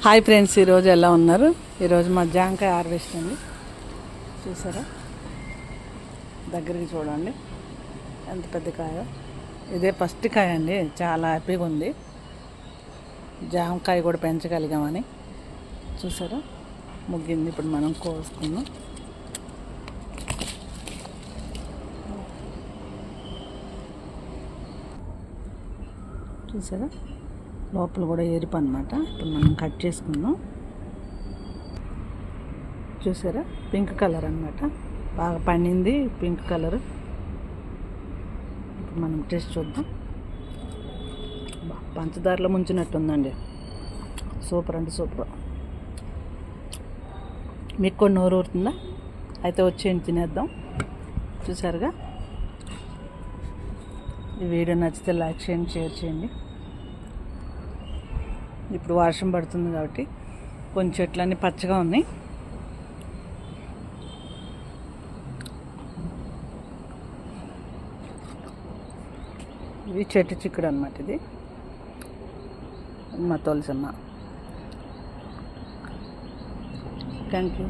Hi friends, ఈరోజు ఎలా ఉన్నారు? ఈరోజు మా జాంకాయ హార్వెస్ట్ అండి. చూసారా, దగ్గరికి చూడండి ఎంత పెద్ద కాయ. ఇదే ఫస్ట్ కాయ అండి, చాలా హ్యాపీగా ఉంది. జామకాయ కూడా పెంచగలిగామని. చూసారా, ముగ్గింది. ఇప్పుడు మనం కోసుకున్నాం. చూసారా, లోపల కూడా ఎరుపు అనమాట. ఇప్పుడు మనం కట్ చేసుకుందాం. చూసారా, పింక్ కలర్ అనమాట, బాగా పండింది పింక్ కలర్. ఇప్పుడు మనం టేస్ట్ చూద్దాం. పంచదారలో ముంచినట్టుందండి. సూపర్ అంటే సూపర్. మీకు కూడా నోరు ఊరుతుందా? అయితే వచ్చేయండి, తినేద్దాం. చూసారుగా, ఈ వీడియో నచ్చితే లైక్ చేయండి, షేర్ చేయండి. ఇప్పుడు వర్షం పడుతుంది కాబట్టి కొంచెం చెట్లన్నీ పచ్చగా ఉన్నాయి. ఇది చెట్టు చిక్కుడు అనమాట. ఇది మా తులసమ్మ. Thank you.